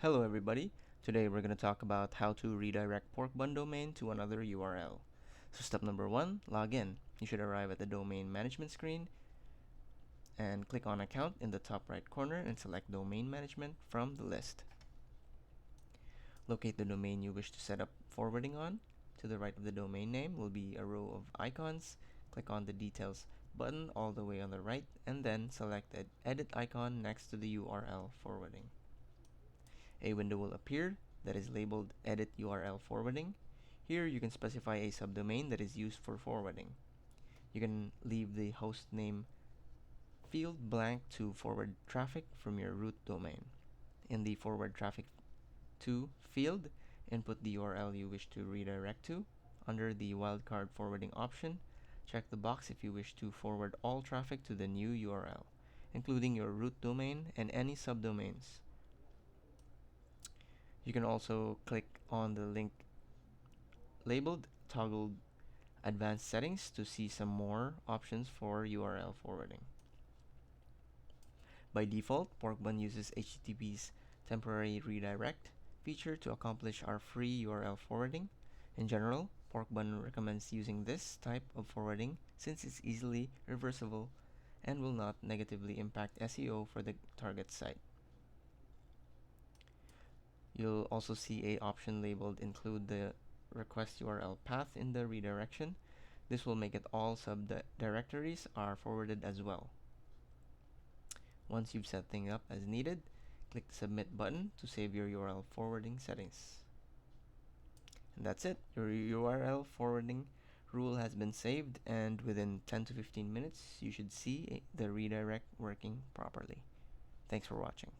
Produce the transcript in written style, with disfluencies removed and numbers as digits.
Hello everybody. Today we're going to talk about how to redirect Porkbun domain to another URL. So step number 1, log in. You should arrive at the domain management screen and click on account in the top right corner and select domain management from the list. Locate the domain you wish to set up forwarding on. To the right of the domain name will be a row of icons. Click on the details button all the way on the right and then select the edit icon next to the URL forwarding. A window will appear that is labeled Edit URL Forwarding. Here you can specify a subdomain that is used for forwarding. You can leave the host name field blank to forward traffic from your root domain. In the forward traffic to field, input the URL you wish to redirect to. Under the wildcard forwarding option, check the box if you wish to forward all traffic to the new URL, including your root domain and any subdomains. You can also click on the link labeled Toggle Advanced Settings to see some more options for URL forwarding. By default, Porkbun uses HTTP's temporary redirect feature to accomplish our free URL forwarding. In general, Porkbun recommends using this type of forwarding since it's easily reversible and will not negatively impact SEO for the target site. You'll also see a option labeled Include the request URL path in the redirection. This will make it all subdirectories are forwarded as well. Once you've set things up as needed, click the Submit button to save your URL forwarding settings. And that's it. Your URL forwarding rule has been saved, and within 10 to 15 minutes, you should see the redirect working properly. Thanks for watching.